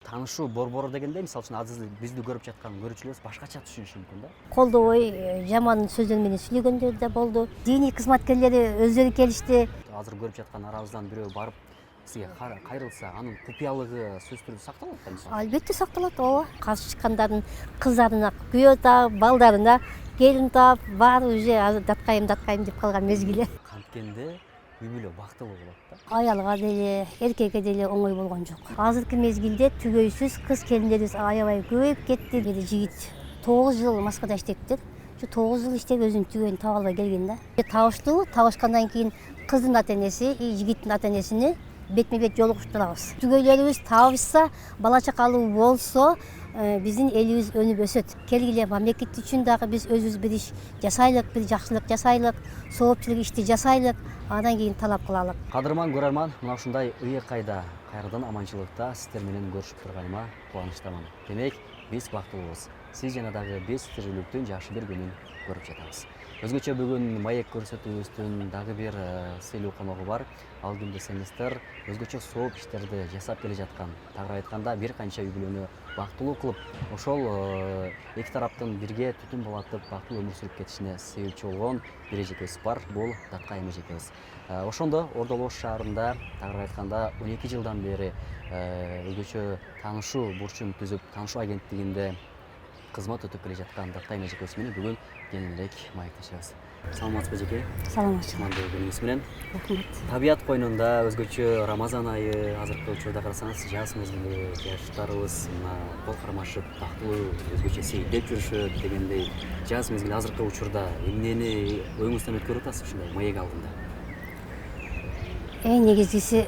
таанышуу борбору дегенде мисалы үчүн азыр бизди көрүп жаткан көрүүчүлөрүбүз башкача түшүнүшү мүмкүн да. Колдобой жаман сөздөр менен сүйлөгөндөр да болду. Диний кызматкерлери өздөрү келишти. Азыр көрүп жаткан арабыздан бирөө барып сизге кайрылса, анын купуялыгы сөзсүз түрдө сакталат да мисалы. Албетте сакталат, ооба. Каршы чыккандардын кыздарына, күйөө таап, балдарына, келин таап, баары уже азыр даткайым деп калган мезгили. Канткенде үй бүлө бактылуу болот да. Аялга деле, эркекке деле оңой болгон жок. Азыркы мезгилде түгөйсүз кыз келиндерибиз аябай көбөйүп кетти. Бир жигит 9 жыл Москвада иштептир. Şu 9 yıl işte özünün tüyeni taap alбай келген да. Табыштуу, табышкандан кийин кыздын ата энеси, жигиттин ата энесини бетме-бет жолугуштурабыз. Түгөйлөрүбүз табышса, бала чакалуу болсо, биздин элибиз өнүп өсөт. Келгиле мамлекет үчүн дагы биз өзүбүз бир иш жасайлык, бир жакшылык жасайлык, соопчулук ишти жасайлык, андан кийин талап кылалык. Кадырман көрөрман, мына ушундай ыйыкайда кайрадан аманчылыкта сиздер менен көрүшүп турганыма кубанычтамын. Демек, биз бактылуубуз. Сиз жана дагы биз тирүүлүктүн жакшы бир күнүн көрүп жатабыз. Өзгөчө бүгүн маек көрсөтүүбүздүн дагы бир сыйлуу коногу бар. Ал күн десеңиздер, өзгөчө сооп иштерди жасап келе жаткан, тагыраак айтканда бир канча үй бүлөнү бактылуу кылып, ошол эки тараптын бирге түтүн булатып бактылуу өмүр сүрүп кетишине себепчи болгон бир эжекебиз бар. Бул Даткай эжекебиз. Ошондо Ордо Улуу шаарында тагыраак айтканда 12 жылдан бери өзгөчө таанышуу бурчун түзүп, таанышуу агенттигинде кызмат өтүп келе жаткан Даткай эжекебиз менен бүгүн кеңирээк маектешебиз. Саламатсызбы эжеке? Саламатчы. Мындай күнүңүз менен. Рахмат. Табият койнунда өзгөчө Рамазан айы, азыркы учурда карасаңыз жаз мезгили, жаштарыбыз мына кол кармашып, бактылуу өзгөчө сейилдеп жүрүшөт дегендей жаз мезгили азыркы учурда эмнени оюңуздан өткөрүп атасыз ушундай маек алдында? Негизгиси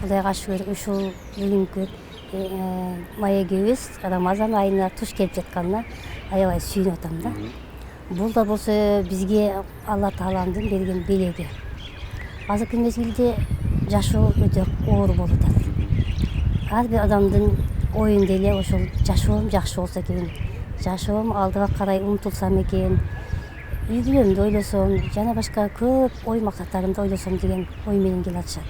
Кудайга шүгүр ушул бүгүнкү маегибиз Рамазан айына туш келип жатканына аябай сүйүнүп атам да. Бул да болсо бизге Алла Тааланын берген белеги. Азыркы мезгилде жашоо өтө оор болуп атат. Ар бир адамдын оюнда эле ошол жашоом жакшы болсо экен, жашоом алдыга карай умтулсам экен, үй бүлөмдү ойлосом, жана башка көп ой максаттарымды ойлосом деген ой менен келе атышат.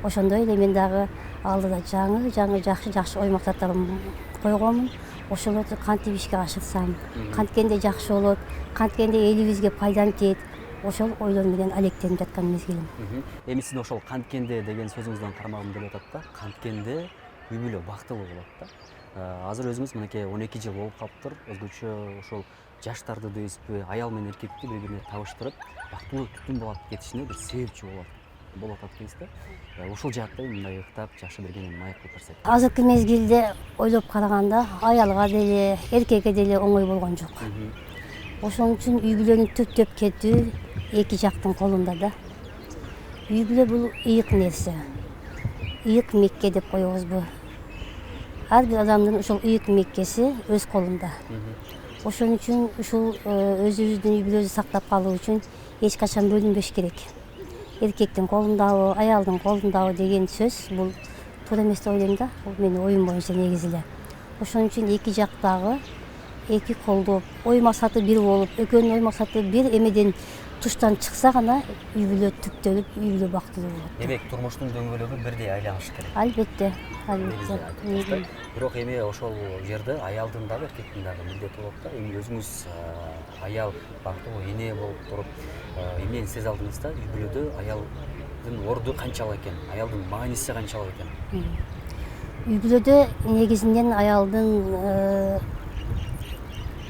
Ошондой эле мен дагы алдыда жаңы жакшы ой максаттарым койгонмун. Ошолорду кантип ишке ашырсам, канткенде жакшы болот, канткенде элибизге пайдам тиет. Ошол ойлор менен алектенип жаткан мезгилим. Эми сиздин ошол канткенде деген сөзүңүздөн кармагым келип атат да. Канткенде үй бүлө бактылуу болот да. Азыр өзүңүз мынакей 12 жыл болуп калыптыр. Өзгөчө ошол жаштарды дейсизби, аял менен эркекти бири-бирине табыштырып, бактылуу түтүн булатып кетишине бир себепчи болот атат дейсиз да. Ушул жаатта мындай ыктап жакшы берген маек кылып берсек. Азыркы мезгилде ойлоп караганда аялга деле, эркекке деле оңой болгон жок. Ошон үчүн үй бүлөнү түптөп кетүү эки жактын колунда да. Үй бүлө бул ыйык нерсе. Ыйык мекке деп коебузбу? Ар бир адамдын ушул ыйык меккеси өз колунда. Ошон үчүн ушул өзүбүздүн үй бүлөбүздү сактап калуу үчүн эч качан бөлүнбөш керек. Эркектин колундабы, аялдын колундабы деген сөз бул туура эмес деп ойлойм да. Бул менин оюм боюнча негизи эле. Ошон үчүн эки жактагы эки колдоп, ой максаты бир болуп, экөөнүн ой максаты бир эмеден туштан чыкса гана үй бүлө түптөлүп, үй бүлө бактылуу болот. Демек, турмуштун дөңгөлөгү бирдей айланышы керек. Албетте, Бирок эми ошол жерде аялдын дагы эркектин дагы милдети болот да. Эми өзүңүз аял бактылуу эне болуп туруп, эмнени сезе алдыңыз да? Үй бүлөдө аялдын орду канчалык экен, аялдын мааниси канчалык экен? Үй бүлөдө негизинен аялдын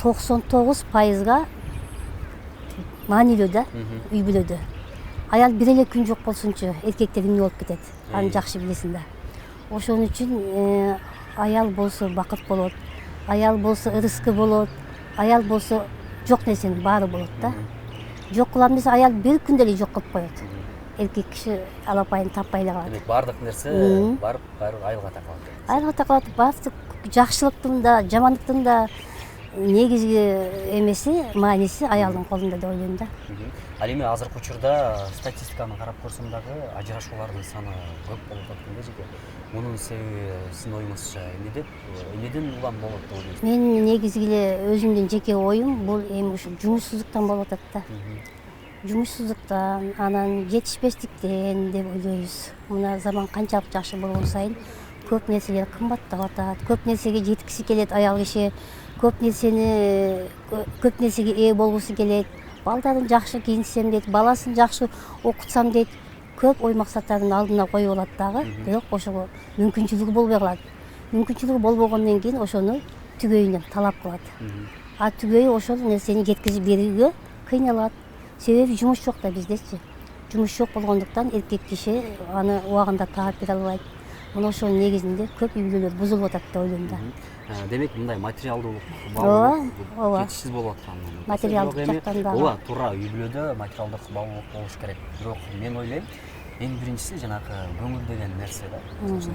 99%га маанилүү да үй бүлөдө. Аял бир эле күн жок болсунчу, эркектер эмне болуп кетет? Аны жакшы билесиң да. Ошон үчүн аял болсо бакыт болот, аял болсо ырыскы болот, аял болсо жок нерсенин баары болот да. Жок кылам десе аял бир күндө эле жок кылып коет. Эркек киши алапайын таппай эле калат. Демек, баардык нерсе барып айылга такалат. Айылга такалат. Баардык жакшылыктын да, жамандыктын да негизги эмеси, мааниси аялдын колунда деп ойлойм да. Ал эми азыркы учурда статистиканы карап көрсөм дагы ажырашуулардын саны көп болуп аткандай жеке. Мунун себеби сиздин оюңузча эмнеден улам болот деп ойлойсуз? Менин негизги эле өзүмдүн жеке оюм бул эми ушу жумушсуздуктан болуп атат да. Жумушсуздуктан, анан жетишпестиктен деп ойлойбуз. Мына заман канчалык жакшы болгон сайын көп нерселер кымбаттап атат, көп нерсеге жеткиси келет аял киши, көп нерсеге ээ болгусу келет, балдарын жакшы кийинтсем дейт, баласын жакшы окутсам дейт, көп ой максаттарын алдына коюп алат дагы, бирок ошого мүмкүнчүлүгү болбой калат. Мүмкүнчүлүгү болбогондон кийин ошону түгөйүнөн талап кылат. А түгөйү ошол нерсени жеткизип берүүгө кыйналат. Себеби жумуш жок да биздечи. Жумуш жок болгондуктан эркек киши аны убагында таап бере албайт. Мына ошонун негизинде көп үй бүлөлөр бузулуп атат деп ойлойм да. Демек мындай материалдуулук ооба. жетишсиз болуп аткан. Материалдык жактан дагы. Ооба, туура үй бүлөдө материалдык баалуулук болуш керек. Бирок мен ойлойм, эң биринчиси жанагы көңүл деген нерсе да.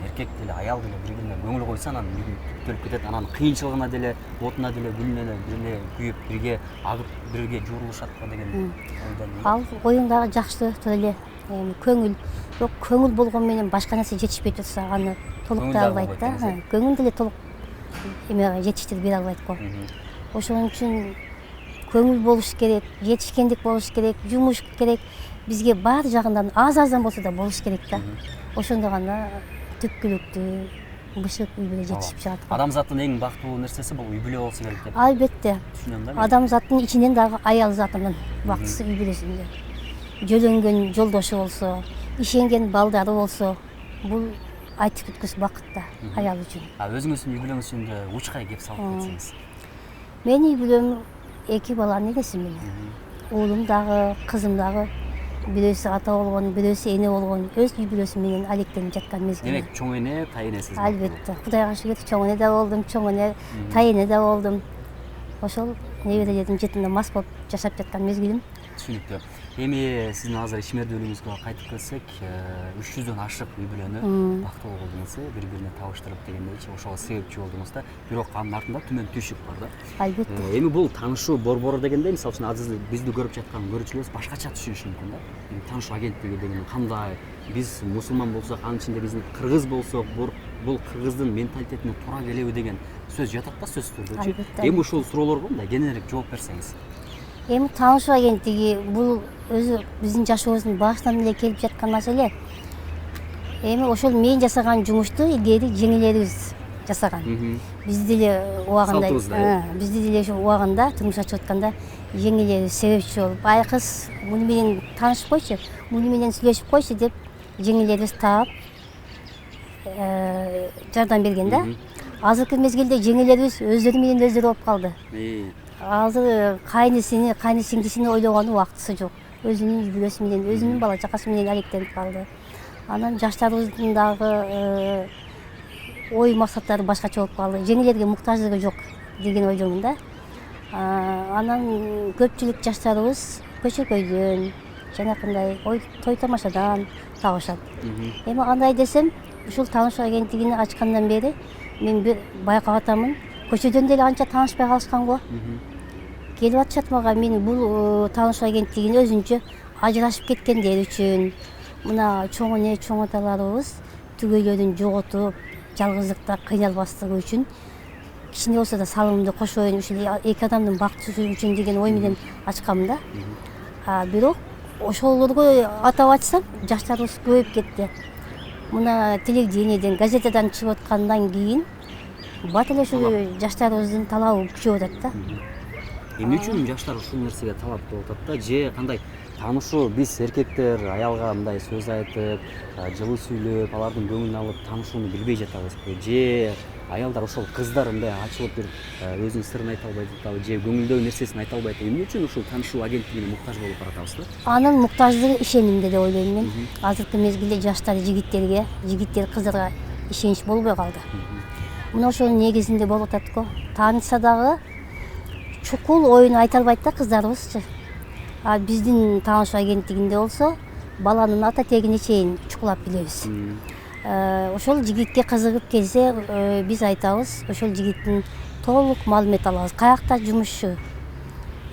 Эркек деле аял деле бири-бирине көңүл койсо анан бүтүлүп кетет. Анан кыйынчылыгына деле, отуна деле, күнүнө деле бирине күйүп, бирге агып, бирге жуурулушат го деген ойдомун. Ал оюң дагы жакшы эле. Көңүл, бирок көңүл болгон менен башка нерсе жетишпей турса, аны толуктай албайт да. Көңүл деле толук жетиштирип бере албайт го. Ошон үчүн көңүл болуш керек, жетишкендик болуш керек, жумуш керек. Бизге баары жагынан аз-аздан болсо да болуш керек да. Ошондо гана түпкүлүктүү, бышык үй бүлө жетишип чыгат. Адамзаттын эң бактылуу нерсеси бул үй бүлө болсо керек деп. Албетте. Түшүнөм да. Адамзаттын ичинен дагы аял затынын бактысы үй бүлөсүндө. Жөлөнгөн жолдошу болсо, ишенген балдары болсо, бул айтып бүткүс бакыт да аял үчүн. Өзүңүздүн үй бүлөңүз жөнүндө учкай кеп салып кетсеңиз. Менин үй бүлөм 2 баланын эгеси менен. Уулум дагы, кызым дагы, бирөөсү ата болгон, бирөөсү эне болгон, өз үй бүлөсү менен алектенип жаткан мезгил. Демек чоң эне, тай энесиз. Албетте. Кудайга шүгүр, чоң эне да болдум, чоң эне, тай эне да болдум. Ошол неберелердин жытында мас болуп жашап жаткан мезгилим. Түшүнүктүү. Эми сиздин азыр ишмердүүлүгүңүзгө кайтып келсек, 300дөн ашык үй бүлөнү бактылуу кылдыңыз, бири-бирине табыштырып дегендейчи, ошого себепчи болдуңуз да. Бирок анын артында түмөн түйшүк бар да. Албетте. Эми бул таанышуу борбору дегенде, мисалы үчүн азыр бизди көрүп жаткан көрүүчүлөрүбүз башкача түшүнүшү мүмкүн да. Таанышуу агенттиги деген кандай? Биз мусулман болсок, анын ичинде биздин кыргыз болсок, бул кыргыздын менталитетине туура келеби деген сөз жатат да сөзсүз түрдө. Эми ушул суроолорго мындай кененирээк жооп берсеңиз. Эми таанышуу агенттиги бул өзү биздин жашообуздун башынан эле келип жаткан маселе. Эми ошол мен жасаган жумушту илгери жеңилерибиз жасаган. Бизди деле убагында, бизди деле ошо убагында турмуш ачып атканда жеңилерибиз себепчи болуп, ай кыз муну менен таанышып койчу, муну менен сүйлөшүп койчу деп жеңилерибиз таап жардам берген да. Азыркы мезгилде жеңилерибиз өздөрү менен өздөрү болуп калды. Азыр кайнысыны, кайны сиңдисини ойлогон убактысы жок. Өзүнүн үй бүлөсү менен, өзүнүн бала чакасы менен алектенип калды. Анан жаштарыбыздын дагы ой максаттары башкача болуп калды. Жеңилерге муктаждыгы жок деген ойдомун да. Анан көпчүлүк жаштарыбыз көчөкөйдөн, жанакындай той тамашадан табышат. Эми андай десем, ушул таанышуу агенттигини ачкандан бери мен бир байкап атамын. Көчөдөн деле анча таанышпай калышкан го. Келип атышат мага, мени бул таанышуу агенттигин өзүнчө ажырашып кеткендер үчүн, мына чоң эне, чоң аталарыбыз түгөйлөрүн жоготуп, жалгыздыкта кыйналбастыгы үчүн кичине болсо да салымымды кошоюн, ушул эки адамдын бактысы үчүн деген ой менен ачкам да. Бирок ошолорго атап ачсам, жаштарыбыз көбөйүп кетти. Мына телевидениеден, газетадан чыгып аткандан кийин бат эле ушул жаштарыбыздын талабы күчөп атат да. Эмне үчүн жаштар ушул нерсеге талап кылып атат да? Же кандай таанышуу, биз эркектер аялга мындай сөз айтып, жылуу сүйлөп, алардын көңүлүн алып таанышууну билбей жатабызбы? Же аялдар ошол кыздар мындай ачылып бир өзүнүн сырын айта албай жатабы? Же көңүлдөгү нерсесин айта албай атабы? Эмне үчүн ушул таанышуу агенттигине муктаж болуп баратабыз да? Анын муктаждыгы ишенимде деп ойлойм мен. Азыркы мезгилде жаштар жигиттер кыздарга ишенич болбой калды. Мына ошонун негизинде болуп атат го. Таанышса дагы чукул оюн айта албайт да кыздарыбызчы. Биздин таанышуу агенттигинде болсо баланын ата тегине чейин чукулап билебиз. Ошол жигитке кызыгып келсе, биз айтабыз, ошол жигиттин толук маалымат алабыз. Каякта жумушчу,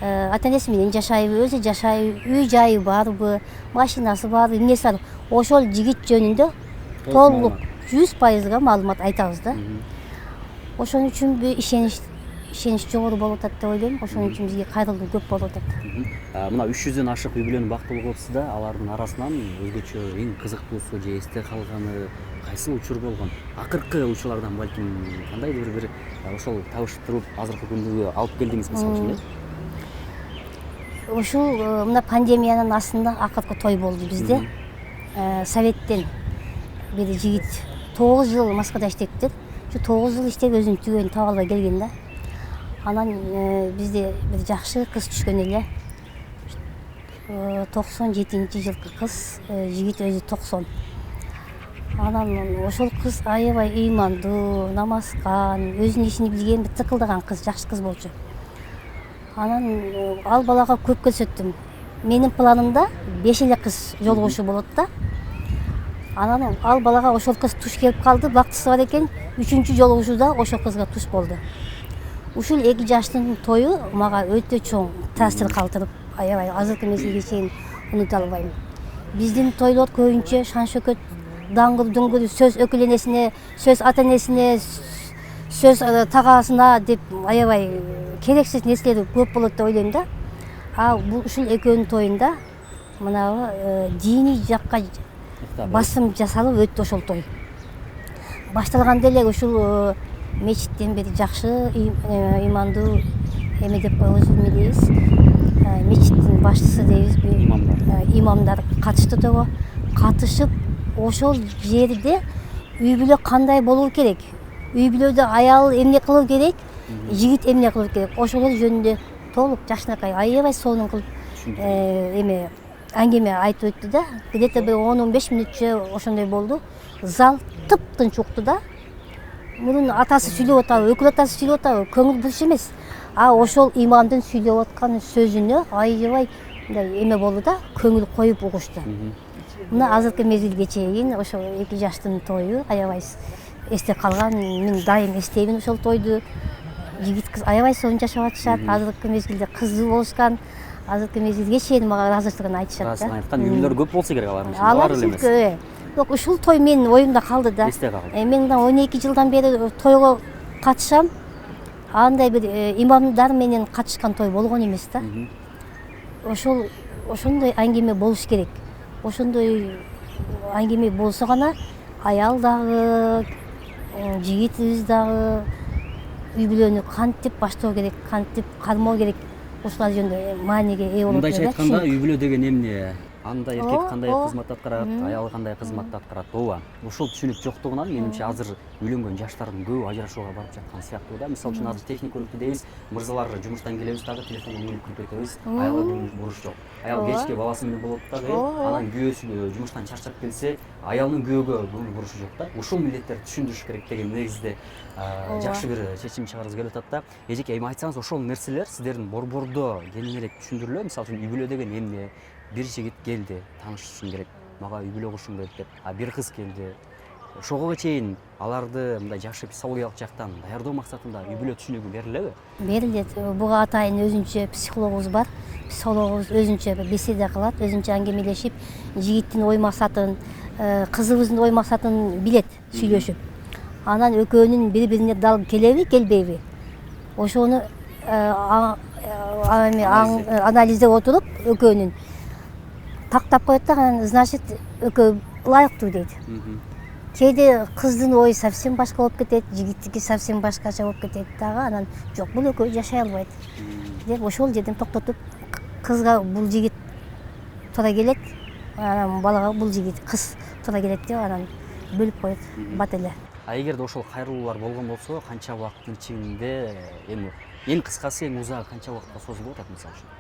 ата энеси менен жашайбы, өзү жашайбы, үй жайы барбы, машинасы барбы, эмнеси бар. Ошол жигит жөнүндө толук 100% маалымат айтабыз да. Ошон үчүн ишенич ишенич жогору болуп атат деп ойлойм. Ошон үчүн бизге кайрылуу көп болуп атат. Мына 300дөн ашык үй бүлөнүн бактылуу болупсуз да, алардын арасынан өзгөчө эң кызыктуусу же эсте калганы кайсы учур болгон? Акыркы учурлардан балким кандайдыр бир ошол табыштырып азыркы күнгө алып келдиңиз мисалы үчүн? Ушул мына пандемиянын астында акыркы той болду бизде. Советтен бир жигит 9 жыл Москвада иштептир. Şu 9 yıl işte özünün tüyeni tavalga gelgende. Anan bizde bir жақсы kız düşkön ele. 97 жылкы kız, жигит өзү 90. Анан ошол кыз аябай ыймандуу, намазкан, өзүнүн ишин билген, бир тыкылдаган кыз, жакшы кыз болчу. Анан ал балага көп көрсөттүм. Менин планымда 5 эле кыз жолугушуу болот да. Анан ал балага ошол кыз туш келип калды, бактысы бар экен. 3-чү жолугушууда ошол кызга туш болду. Ушул 2 жаштын тою мага өтө чоң таасир калтырып, аябай азыркы мезгилге чейин унута албайм. Биздин тойлор көбүнчө шан шөкөт, даңгыл дүңгүл, сөз өкүленесине, сөз ата энесине, сөз тагасына деп аябай керексиз нерселер көп болот деп ойлойм да. Бул ушул экөөнүн тоюнда мынабы диний жакка басым жасалып өттү ошол той. Башталганда эле ушул мечиттен бир жакшы ыймандуу эме деп коебуз, эме дейбиз. Мечиттин башчысы дейбиз, имамдар катышты того. Катышып ошол жерде үй бүлө кандай болуу керек? Үй бүлөдө аял эмне кылуу керек? Жигит эмне кылуу керек? Ошолор жөнүндө толук жакшынакай аябай сонун кылып эме аңгеме айтып өттү да. Где-то бир 10-15 мүнөтчө ошондой болду. Зал тыптынч укту да. Мунун атасы сүйлөп атабы, өкүл атасы сүйлөп атабы, көңүл буруш эмес. Ошол имамдын сүйлөп аткан сөзүнө аябай мындай эме болду да, көңүл коюп угушту. Мына азыркы мезгилге чейин ошол 2 жаштын тою аябай эсте калган. Мен дайым эстеймин ошол тойду. Жигит кыз аябай сонун жашап атышат. Азыркы мезгилде кыздуу болушкан. Азыркы мезгилге чейин мага ыраазычылыгын айтышат да. Расын айткан үй бүлөлөр көп болсо керек алардын ичинде. Алар эле эмес. Бирок ушул той менин оюмда калды да. Эсте калды. Мен 12 жылдан бери тойго катышам. Андай бир имамдар менен катышкан той болгон эмес да. Ошондой аңгеме болуш керек. Ошондой аңгеме болсо гана аял дагы, жигитибиз дагы үй бүлөнү кантип баштоо керек, кантип кармоо керек, ошолар жөнүндө мааниге ээ болот. Мындайча айтканда, үй бүлө деген эмне? Анда эркек кандай кызмат аткарат, аял кандай кызмат аткарат, ооба. Ошол түшүнүк жоктугунан менимче азыр үйлөнгөн жаштардын көбү ажырашууга барып жаткан сыяктуу да. Мисалы үчүн азыр техник көрүктүү дейбиз, мырзалар жумуштан келебиз дагы телефондон үйлүп кирип кетебиз, аялга буруш жок. Аял кечке баласы менен болот дагы, анан күйөөсү жумуштан чарчап келсе, аялдын күйөөгө көңүл бурушу жок да. Ушул милдеттерди түшүндүрүш керек деген негизде жакшы бир чечим чыгаргыбыз келип атат да. Эжеке, эми айтсаңыз, ошол нерселер сиздердин борбордо кеңирээк түшүндүрүлөбү? Мисалы үчүн үй бүлө деген эмне? Бир жигит келди, таанышышым керек, мага үй бүлө курушум керек деп. Бир кыз келди. Ошого чейин аларды мындай жакшы психологиялык жактан даярдоо максатында үй бүлө түшүнүгү берилеби? Берилет. Буга атайын өзүнчө психологубуз бар. Психологубуз өзүнчө беседа кылат, өзүнчө аңгемелешип, жигиттин ой максатын, кызыбыздын ой максатын билет, сүйлөшүп. Анан экөөнүн бири-бирине дал келеби, келбейби? Ошону анализдеп отуруп, экөөнүн тактап коет да, значит, экөө ылайыктуу дейт. Кээде кыздын ою совсем башка болуп кетет, жигиттики совсем башкача болуп кетет дагы, анан жок, бул экөө жашай албайт деп ошол жерден токтотуп, кызга бул жигит туура келет, анан балага бул жигит кыз туура келет деп анан бөлүп коет бат эле. Эгерде ошол кайрылуулар болгон болсо, канча убакыттын ичинде, эми эң кыскасы, эң узагы канча убакытка созулуп атат мисалы үчүн?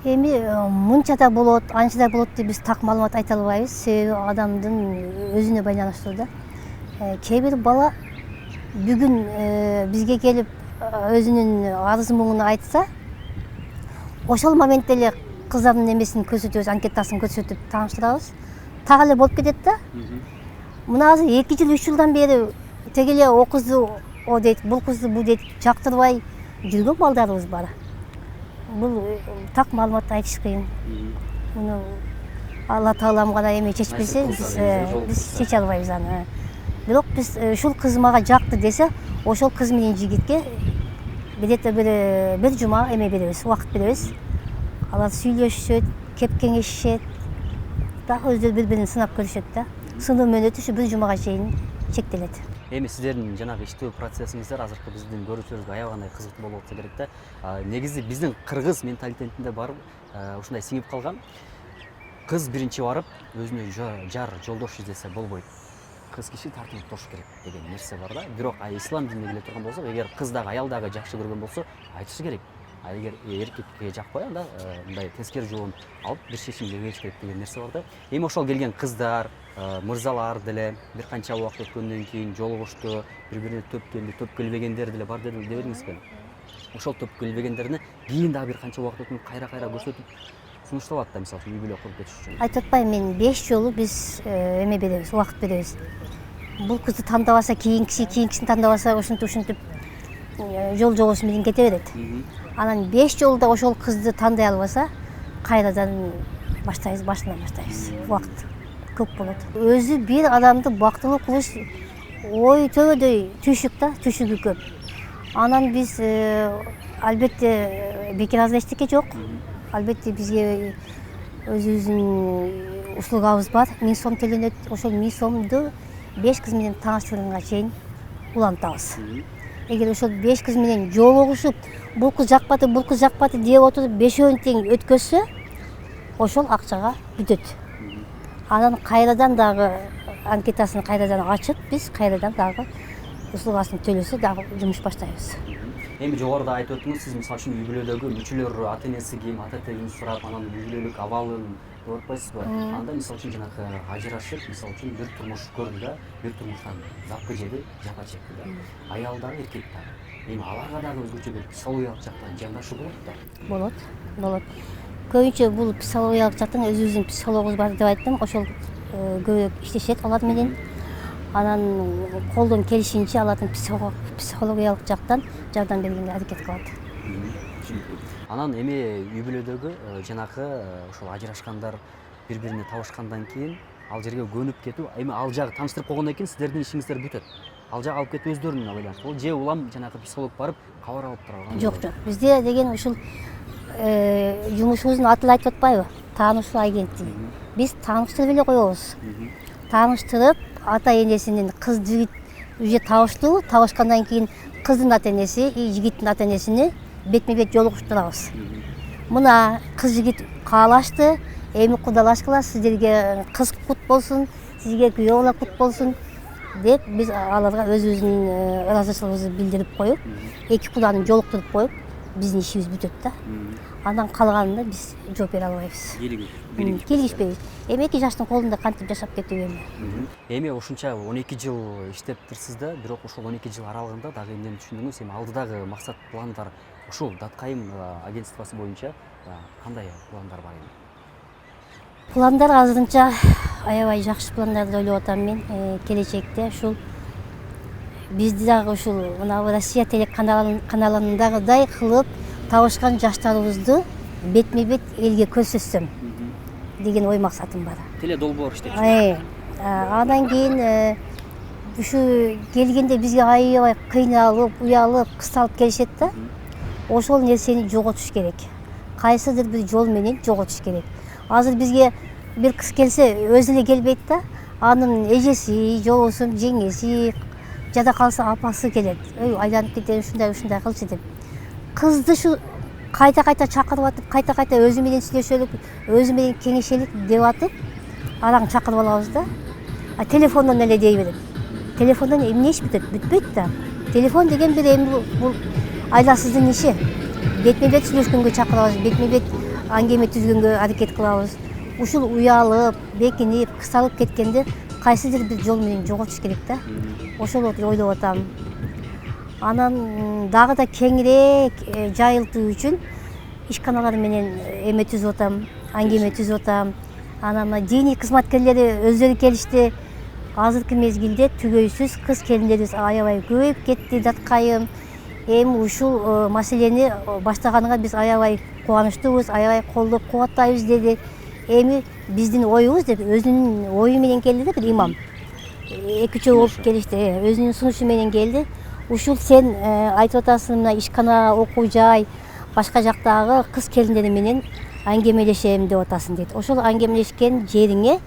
Эми мынча да болот, анча да болот деп биз так маалымат айта албайбыз. Себеби адамдын өзүнө байланыштуу да. Кээ бир бала бүгүн бизге келип өзүнүн арыз муңун айтса, ошол моментте эле кыздардын эмесин көрсөтөбүз, анкетасын көрсөтүп тааныштырабыз. Так эле болуп кетет да. Мына азыр 2 жыл, 3 жылдан бери теге эле о кызды о дейт, бул кызды бул дейт, жактырбай жүргөн балдарыбыз бар. Бул так маалымат айтыш кыйын. Муну Алла Таалам гана эми чечпесе, биз чече албайбыз аны. Бирок биз ушул кыз мага жакты десе, ошол кыз менен жигитке где-то bir жума эме беребиз, убакыт беребиз. Алар сүйлөшүшөт, кеп кеңешишет, дагы өздөрү бири-бирин сынап көрүшөт да. Сыноо мөөнөтү ушу bir жумага чейин чектелет. Эми сиздердин жанагы иштөө процессиңиздер азыркы биздин көрүүчүлөргө аябагандай кызыктуу болуп атса керек да. Негизи биздин кыргыз менталитетинде бар ушундай сиңип калган. Кыз биринчи барып өзүнө жар, жолдош издесе болбойт. Кыз киши тартынып туруш керек деген нерсе бар да. Бирок ислам динине келе турган болсок, эгер кыз дагы аял дагы жакшы көргөн болсо, айтышы керек. Эгер эркекке жакпай, анда мындай тескери жолун алып бир чечимге келиш керек деген нерсе бар да. Эми ошол келген кыздар, мырзалар деле бир канча убакыт өткөндөн кийин жолугушту, бири-бирине төп келди, төп келбегендер деле бар дебедиңизби? Ошол төп келбегендерини кийин дагы бир канча убакыт өтүп кайра көрсөтүп сунушталат да, мисалы үчүн үй бүлө куруп кетиш үчүн. Айтып атпайм, мен 5 жолу биз эме беребиз, убакыт беребиз. Бул кызды тандабаса, кийинкисин тандабаса, ушинтип жол жобосу менен кете берет. Анан 5 жолда ошол кызды тандай албаса, кайрадан баштайбыз, башынан баштайбыз. Убакыт көп болот. Өзү бир адамды бактылуу кылыш ой төбөдөй түйшүк да, түйшүгү көп. Анан биз албетте бекер азыр эчтеке жок. Албетте бизге өзүбүздүн услугабыз бар. 1000 сом төлөнөт. Ошол 1000 сомду 5 кыз менен тааныштырганга чейин улантабыз. Эгер ошол 5 кыз менен жолугушуп, бул кыз жакпады деп отуруп 5-өөнү тең өткөзсө, ошол акчага бүтөт. Анан кайрадан дагы анкетасын кайрадан ачып, биз кайрадан дагы услугасын төлөсө дагы жумуш баштайбыз. Эми жогоруда айтып өттүңүз, сиз мисалы үчүн үй бүлөдөгү мүчөлөр ата-энеси ким, ата-тегин сурап, анан үй бүлөлүк абалын көрүп атпайсызбы? Анда мисалы үчүн жанагы ажырашып, мисалы үчүн бир турмуш көрдү да, бир турмуштан запкы жеди, жапа чекти да. Аял дагы, эркек дагы. Эми аларга дагы өзгөчө бир психологиялык жактан жандашуу болот да. Болот. Көбүнчө бул психологиялык жактан өзүбүздүн психологубуз бар деп айттым. Ошол көбүрөөк иштешет алар менен. Анан колдон келишинче алардын психологиялык жактан жардам бергенге аракет кылат. Анан эми үй бүлөдөгү жанагы ошол ажырашкандар бири-бирине табышкандан кийин ал жерге көнүп кетүү, эми ал жагы тааныштырып койгондон кийин сиздердин ишиңиздер бүтөт. Ал жагы алып кетүү өздөрүнүн байланыштуу. Же улам жанагы психолог барып кабар алып турган? Жок. Бизде деген ушул жумушубуздун атын айтып атпайбы? Таанышуу агенттиги. Биз тааныштырып эле коебуз. Тааныштырып, ата-энесинин кыз жигит уже табыштуу, табышкандан кийин кыздын ата-энеси, жигиттин ата-энесини бетме-бет жолугуштурабыз. Мына кыз жигит каалашты, эми кудалашкыла, сиздерге кыз кут болсун, сизге күйөө бала кут болсун деп биз аларга өзүбүздүн ыраазычылыгыбызды билдирип коюп, эки кудааны жолуктуруп коюп, биздин ишибиз бүтөт да. Андан калганында биз жооп бере албайбыз. Келишпейбиз. Эми 2 жаштын колунда кантип жашап кетүү эми. Эми ушунча 12 жыл иштептирсиз да, бирок ошол 12 жыл аралыгында дагы эмнени түшүндүңүз? Эми алдыдагы максат пландар ушул Даткайым агентствосу боюнча кандай пландар бар эми? Пландар азырынча аябай жакшы пландарды ойлоп атам мен. Келечекте ушул бизди дагы ушул мына Россия телеканалындагыдай кылып табышкан жаштарыбызды бетме-бет элге көрсөтсөм деген ой максатым бар. Теле долбоор иштеп. Андан кийин ушу келгенде бизге аябай кыйналып, уялып, кысталып келишет да. Ошол нерсени жоготуш керек. Кайсыдыр бир жол менен жоготуш керек. Азыр бизге бир кыз келсе, өзү эле келбейт да. Анын эжеси, жолусун, жеңеси, жада калса апасы келет. Ой, айланып кетем, ушундай кылчы деп. Кызды шу кайта-кайта чакырып атып, кайта-кайта өзү менен сүйлөшөлүк, өзү менен кеңешелик деп атып, араң чакырып алабыз да. Телефондон эле дей берет. Телефондон эмне иш бүтпөйт да. Телефон деген бир эми бул айласыздын иши. Бетме-бет сүйлөшкөнгө чакырабыз, бетме-бет аңгеме түзгөнгө аракет кылабыз. Ушул уялып, бекинип, кысталып кеткенде кайсыдыр бир жол менен жоготуш керек да. Ошол ойлоп атам. Анан дагы да кеңирээк жайылтуу үчүн ишканалар менен эме түзүп атам, аңгеме түзүп атам. Анан диний кызматкерлери өздөрү келишти. Азыркы мезгилде түгөйсүз кыз келиндерибиз аябай көбөйүп кетти Даткайым. Эми ушул маселени баштаганга биз аябай кубанычтуубуз, аябай колдоп кубаттайбыз деди. Эми биздин оюбуз деп өзүнүн ою менен келди да бир имам. 2-3 болуп келишти, өзүнүн сунушу менен келди. ушул сен айтып атасың мына ишкана окуу жай башка жактагы кыз келиндери менен аңгемелешем деп атасың дейт. Ошол аңгемелешкен жериңе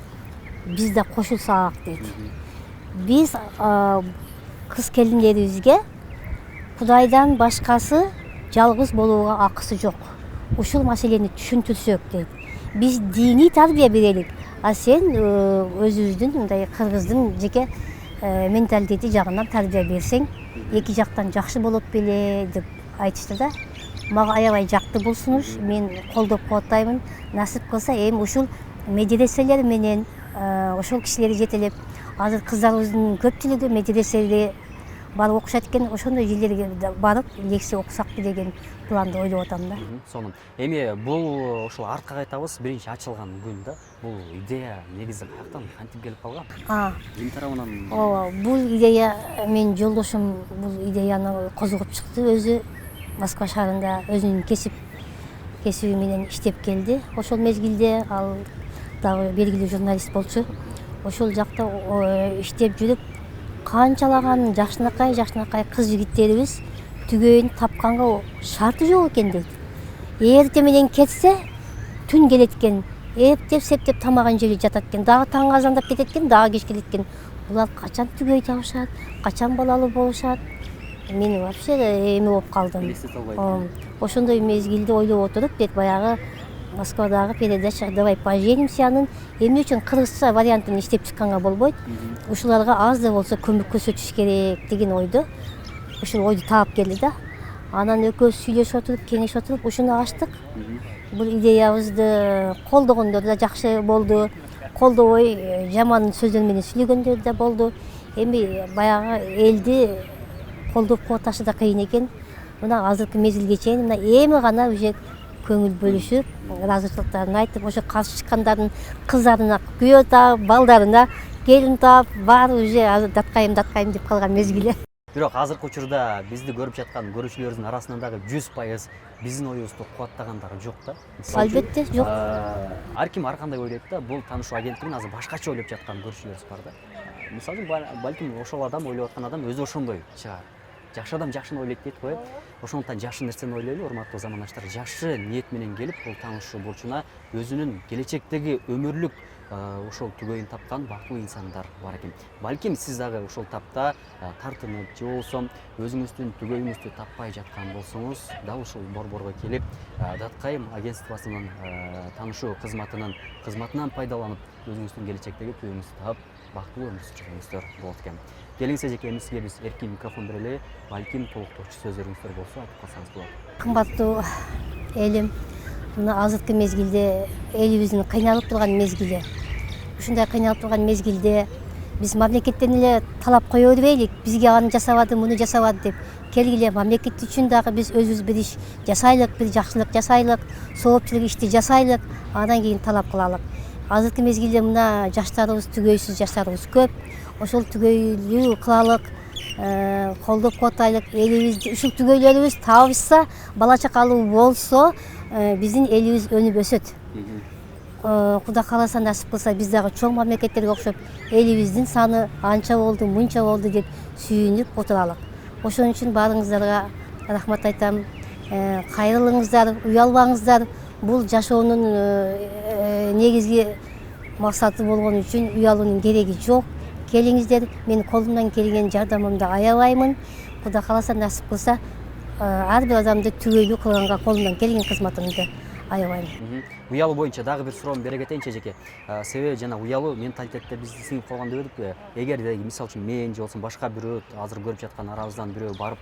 биз да кошулсак дейт. Биз кыз келиндерибизге Кудайдан башкасы жалгыз болууга акысы жок. Ушул маселени түшүндүрсөк дейт. Биз диний тарбия берелик, а сен өзүбүздүн мындай кыргыздын жеке менталитети жагынан тарбия берсең, эки жактан жакшы болот беле деп айтышты да. Мага аябай жакты болсуңуз, мен колдоп кубаттаймын. Насип кылса эми ушул медреселер менен ошол кишилерди жетелеп, азыр кыздарыбыздын көпчүлүгү медреселерге барып окушат экен, ошондой жерлерге барып лекция окусак деген планды ойлоп атам да. Сонун. Эми бул ошол артка кайтабыз, биринчи ачылган күн да. Бул идея негизи каяктан кантип келип калган? Ким тарабынан? Ооба, бул идея менин жолдошум бул идеяны козгоп чыкты. Өзү Москва шаарында өзүнүн кесиби менен иштеп келди. Ошол мезгилде ал дагы белгилүү журналист болчу. Ошол жакта иштеп жүрүп канчалаган жакшынакай кыз жигиттерибиз түгөйүн тапканга шарты жок экен дейт. Эрте менен кетсе түн келет экен. Эптеп септеп тамагын жеп жатат экен. Дагы таң азандап кетет экен, дагы кеч келет экен. Булар качан түгөй табышат, качан балалуу болушат? Мен вообще эме болуп калдым. Ошондой мезгилде ойлоп отуруп, дейт баягы Москвадагы передача «Давай поженимся»нын эмне үчүн кыргызча вариантын иштеп чыкканга болбойт? Ушуларга аз да болсо көмөк көрсөтүш керек деген ойду. Ушул ойду таап келди да. Анан экөөбүз сүйлөшүп отуруп, кеңешип отуруп ушуну ачтык. Бул идеябызды колдогондор да жакшы болду. Колдобой жаман сөздөр менен сүйлөгөндөр да болду. Эми баягы элди колдоп кубатташы да кыйын экен. Мына азыркы мезгилге чейин мына эми гана уже көңүл бөлүшүп, ыраазычылыктарын айтып, ошо каршы чыккандардын кыздарына күйөө таап, балдарына келин таап, баары уже азыр даткайым деп калган мезгили. Бирок азыркы учурда бизди көрүп жаткан көрүүчүлөрүбүздүн арасынан дагы 100% биздин оюбузду кубаттагандар жок да. Албетте жок. Ар ким ар кандай ойлойт да, бул таанышуу агенттигин азыр башкача ойлоп жаткан көрүүчүлөрүбүз бар да. Мисалы балким ошол адам ойлоп аткан адам өзү ошондой чыгар. Жакшы адам жакшыны ойлойт дейт го. Ошондуктан жакшы нерсени ойлойлу, урматтуу замандаштар. Жакшы ниет менен келип, бул таанышуу бурчуна өзүнүн келечектеги өмүрлүк ошол түгөйүн тапкан бактылуу инсандар бар экен. Балким сиз дагы ошол тапта тартынып же болбосо өзүңүздүн түгөйүңүздү таппай жаткан болсоңуз, дал ушул борборго келип, Даткайым агентствосунун таанышуу кызматынан пайдаланып, өзүңүздүн келечектеги түгөйүңүздү таап, бактылуу өмүр сүргөнүңүздөр болот экен. Келиңиз эжеке, эми сизге биз эркин микрофон берели. Балким толуктоочу сөздөрүңүздөр болсо айтып калсаңыз болот. Кымбаттуу элим, мына азыркы мезгилде элибиздин кыйналып турган мезгили. Ушундай кыйналып турган мезгилде биз мамлекеттен эле талап кое бербейлик. Бизге аны жасабады, муну жасабады деп. Келгиле мамлекет үчүн дагы биз өзүбүз бир иш жасайлык, бир жакшылык жасайлык, соопчулук ишти жасайлык, андан кийин талап кылалык. Азыркы мезгилде мына жаштарыбыз түгөйсүз жаштарыбыз көп. Ошол түгөйлүү кылалык, колдоп кубаттайлык. Элибизди ушул түгөйлөрүбүз табышса, бала чакалуу болсо, биздин элибиз өнүп өсөт. Кудай кааласа, насип кылса, биз дагы чоң мамлекеттерге окшоп, элибиздин саны анча болду, мынча болду деп сүйүнүп отуралык. Ошон үчүн баарыңыздарга рахмат айтам. Кайрылыңыздар, уялбаңыздар. Бул жашоонун негизги максаты болгон үчүн уялуунун кереги жок. Келиңиздер, мен колумдан келген жардамымды аябаймын. Кудай кааласа, насип кылса, ар бир адамды түгөйлүү кылганга колумдан келген кызматымды аябайм. Уялуу боюнча дагы бир суроом бере кетейинчи эжеке. Себеби жана уялуу менталитетте бизди сиңип калган деп едик. Эгер мисалы үчүн мен же болсо башка бирөө азыр көрүп жаткан арабыздан бирөө барып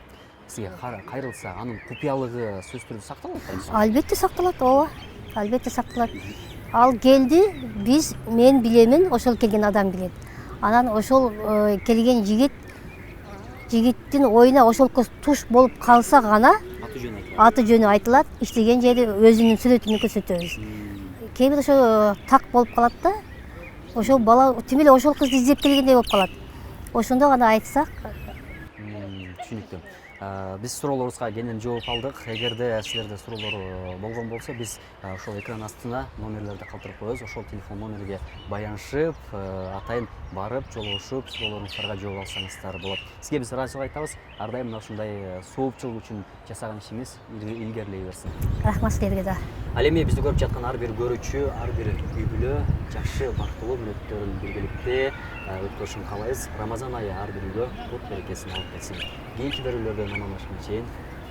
сизге кайрылса, анын купуялыгы сөзсүз түрдө сакталат белеңби? Албетте сакталат, ооба. Албетте сакталат. Ал келди, мен билемин, ошол келген адам билет. Анан ошол келген жигиттин оюна ошолко туш болуп калса гана аты жөнү айтылат, иштеген жери өзүнүн сүрөтүн көрсөтөбүз. Кээ бир ошо так болуп калат да, ошол бала тим эле ошол кызды издеп келгендей болуп калат. Ошондо гана айтсак. Түшүнүктүү. Биз суроолорубузга кенен жооп алдык. Эгерде силерде суроолор болгон болсо, биз ошол экран астына номерлерди калтырып коебуз. Ошол телефон номерге баянышып, атайын барып, жолугушуп, суроолоруңуздарга жооп алсаңыздар болот. Сизге биз ыраазычылык айтабыз. Ар дайым мына ушундай соопчулук үчүн жасаган ишиңиз илгерилей берсин. Рахмат силерге да. Ал эми бизди көрүп жаткан ар бир көрүүчү, ар бир үй бүлө жакшы, бактылуу мүнөттөрүн биргеликте өткөрүшүн каалайбыз. Рамазан айы ар бир үйгө кут берекесин алып келсин. Кийинки берүүлөрдөн амандашканча чейин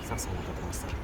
сак саламатта туруңуздар.